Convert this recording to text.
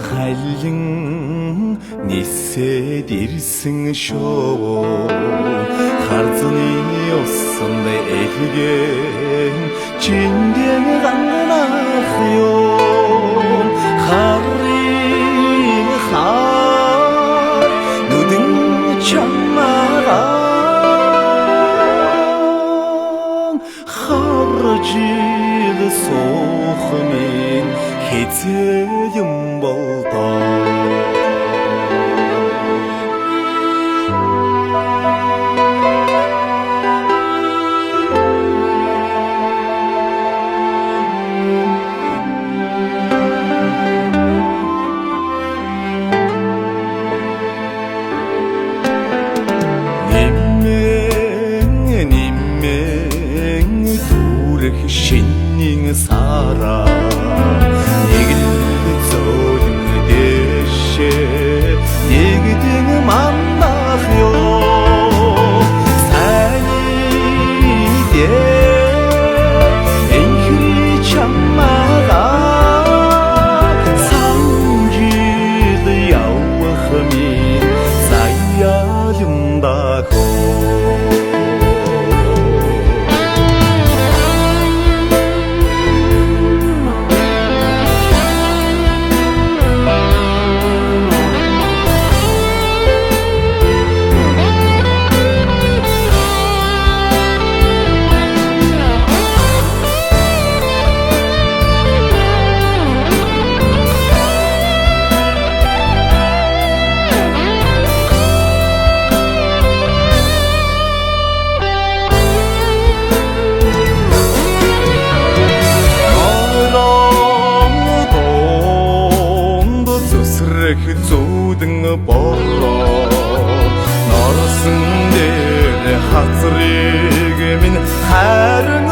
Хайлин ниседирсэн шоо харзаны усанд элгэн чиндэн ганганах ёо харин хаа нүдэн чамаараа харжил сохмин хэзээ юм болдоо 신ning 사랑 네길 소용 대시 네게 등 만나요 사이 돼 엔히 참마가 상지의 야워함이 사이야 준다고 зүүдэн болоо норсон дээр хацрыг минь харин